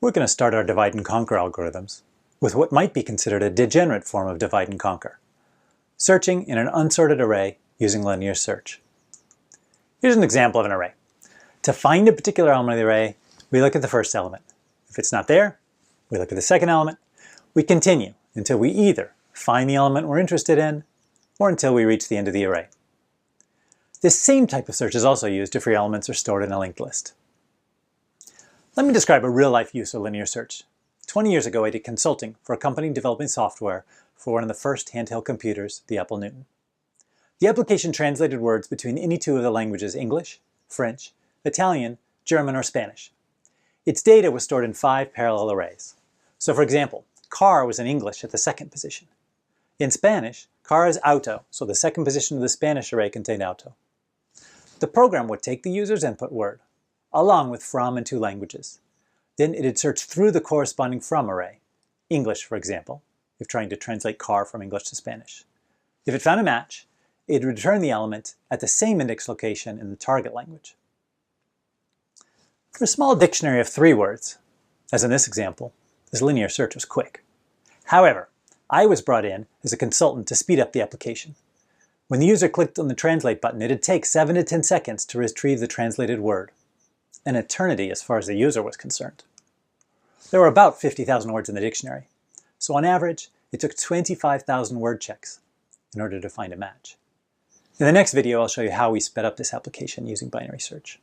We're going to start our divide and conquer algorithms with what might be considered a degenerate form of divide and conquer, searching in an unsorted array using linear search. Here's an example of an array. To find a particular element of the array, we look at the first element. If it's not there, we look at the second element. We continue until we either find the element we're interested in or until we reach the end of the array. This same type of search is also used if your elements are stored in a linked list. Let me describe a real-life use of linear search. 20 years ago, I did consulting for a company developing software for one of the first handheld computers, the Apple Newton. The application translated words between any two of the languages English, French, Italian, German, or Spanish. Its data was stored in 5 parallel arrays. So for example, car was in English at the second position. In Spanish, car is auto, so the second position of the Spanish array contained auto. The program would take the user's input word, along with from in 2 languages. Then it'd search through the corresponding from array, English for example, if trying to translate car from English to Spanish. If it found a match, it'd return the element at the same index location in the target language. For a small dictionary of 3 words, as in this example, this linear search was quick. However, I was brought in as a consultant to speed up the application. When the user clicked on the translate button, it'd take 7 to 10 seconds to retrieve the translated word. An eternity as far as the user was concerned. There were about 50,000 words in the dictionary, so on average, it took 25,000 word checks in order to find a match. In the next video, I'll show you how we sped up this application using binary search.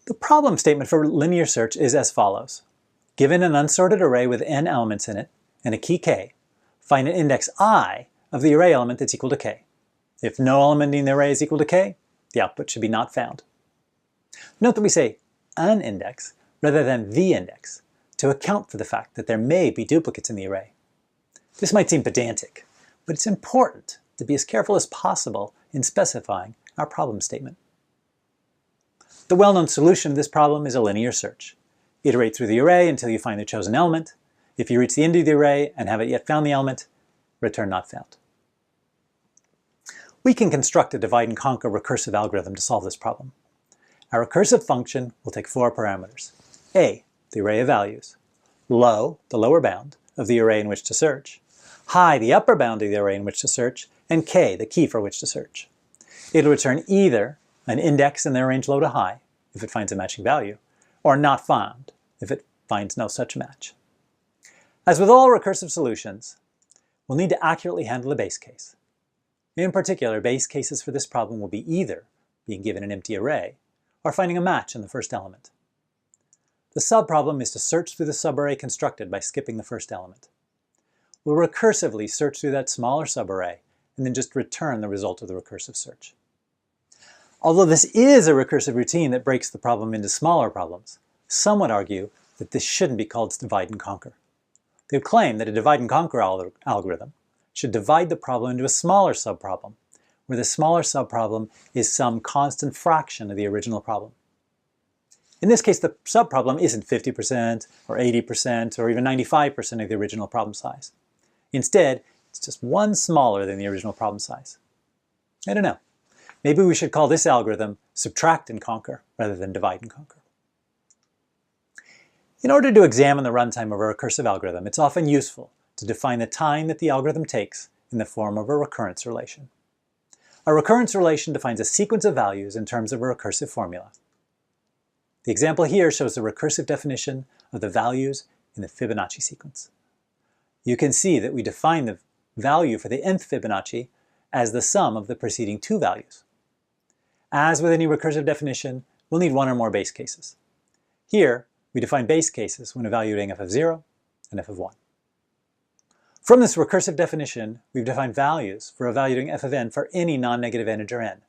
The problem statement for linear search is as follows. Given an unsorted array with n elements in it and a key k, find an index I of the array element that's equal to k. If no element in the array is equal to k, the output should be not found. Note that we say an index rather than the index to account for the fact that there may be duplicates in the array. This might seem pedantic, but it's important to be as careful as possible in specifying our problem statement. The well-known solution to this problem is a linear search. Iterate through the array until you find the chosen element. If you reach the end of the array and haven't yet found the element, return not found. We can construct a divide and conquer recursive algorithm to solve this problem. Our recursive function will take 4 parameters. A, the array of values. Low, the lower bound of the array in which to search. High, the upper bound of the array in which to search. And k, the key for which to search. It'll return either an index in the range low to high, if it finds a matching value, or not found, if it finds no such match. As with all recursive solutions, we'll need to accurately handle a base case. In particular, base cases for this problem will be either being given an empty array, or finding a match in the first element. The subproblem is to search through the subarray constructed by skipping the first element. We'll recursively search through that smaller subarray and then just return the result of the recursive search. Although this is a recursive routine that breaks the problem into smaller problems, some would argue that this shouldn't be called divide and conquer. They would claim that a divide and conquer algorithm should divide the problem into a smaller subproblem, where the smaller subproblem is some constant fraction of the original problem. In this case, the subproblem isn't 50% or 80% or even 95% of the original problem size. Instead, it's just one smaller than the original problem size. I don't know. Maybe we should call this algorithm subtract and conquer rather than divide and conquer. In order to examine the runtime of a recursive algorithm, it's often useful to define the time that the algorithm takes in the form of a recurrence relation. A recurrence relation defines a sequence of values in terms of a recursive formula. The example here shows the recursive definition of the values in the Fibonacci sequence. You can see that we define the value for the nth Fibonacci as the sum of the preceding 2 values. As with any recursive definition, we'll need 1 or more base cases. Here, we define base cases when evaluating f of 0 and f of 1. From this recursive definition, we've defined values for evaluating f of n for any non-negative integer n.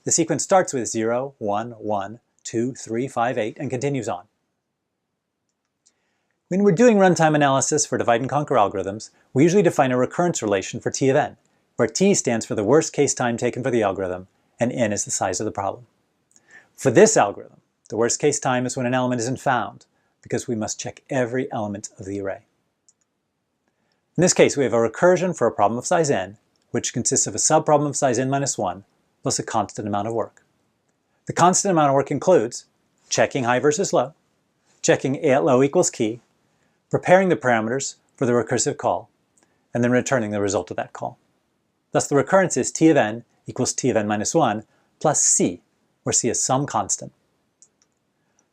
The sequence starts with 0, 1, 1, 2, 3, 5, 8, and continues on. When we're doing runtime analysis for divide and conquer algorithms, we usually define a recurrence relation for t of n, where t stands for the worst case time taken for the algorithm, and n is the size of the problem. For this algorithm, the worst case time is when an element isn't found, because we must check every element of the array. In this case, we have a recursion for a problem of size n, which consists of a subproblem of size n minus 1 plus a constant amount of work. The constant amount of work includes checking high versus low, checking a at low equals key, preparing the parameters for the recursive call, and then returning the result of that call. Thus the recurrence is t of n equals t of n minus 1 plus c, where c is some constant.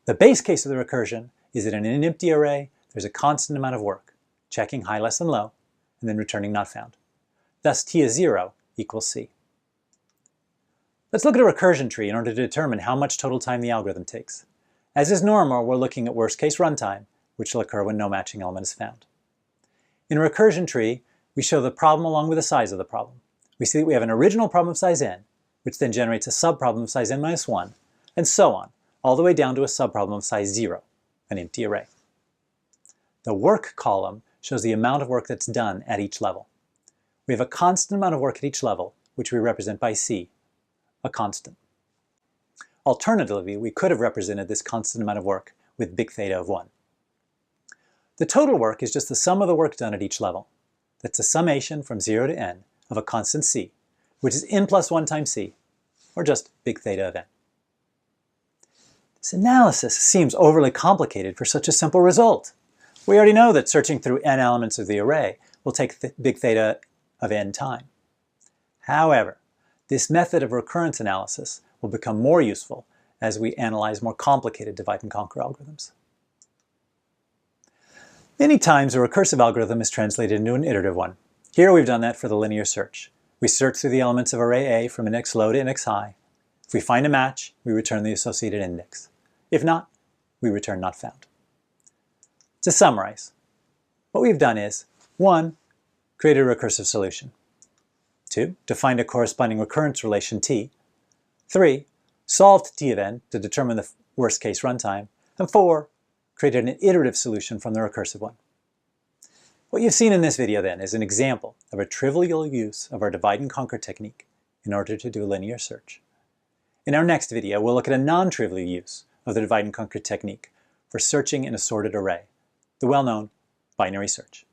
The base case of the recursion is that in an empty array, there's a constant amount of work, checking high, less, and low, and then returning not found. Thus t of 0 equals c. Let's look at a recursion tree in order to determine how much total time the algorithm takes. As is normal, we're looking at worst case runtime, which will occur when no matching element is found. In a recursion tree, we show the problem along with the size of the problem. We see that we have an original problem of size n, which then generates a subproblem of size n minus 1, and so on, all the way down to a subproblem of size 0, an empty array. The work column shows the amount of work that's done at each level. We have a constant amount of work at each level, which we represent by c, a constant. Alternatively, we could have represented this constant amount of work with big theta of 1. The total work is just the sum of the work done at each level. That's a summation from 0 to n of a constant c, which is n plus 1 times c, or just big theta of n. This analysis seems overly complicated for such a simple result. We already know that searching through n elements of the array will take big theta of n time. However, this method of recurrence analysis will become more useful as we analyze more complicated divide and conquer algorithms. Many times a recursive algorithm is translated into an iterative one. Here we've done that for the linear search. We search through the elements of array A from index low to index high. If we find a match, we return the associated index. If not, we return not found. To summarize, what we've done is 1. Create a recursive solution. 2. Define a corresponding recurrence relation t. 3. Solved t of n to determine the worst case runtime. And 4. Created an iterative solution from the recursive one. What you've seen in this video then is an example of a trivial use of our divide and conquer technique in order to do linear search. In our next video, we'll look at a non-trivial use of the divide and conquer technique for searching in a sorted array, the well-known binary search.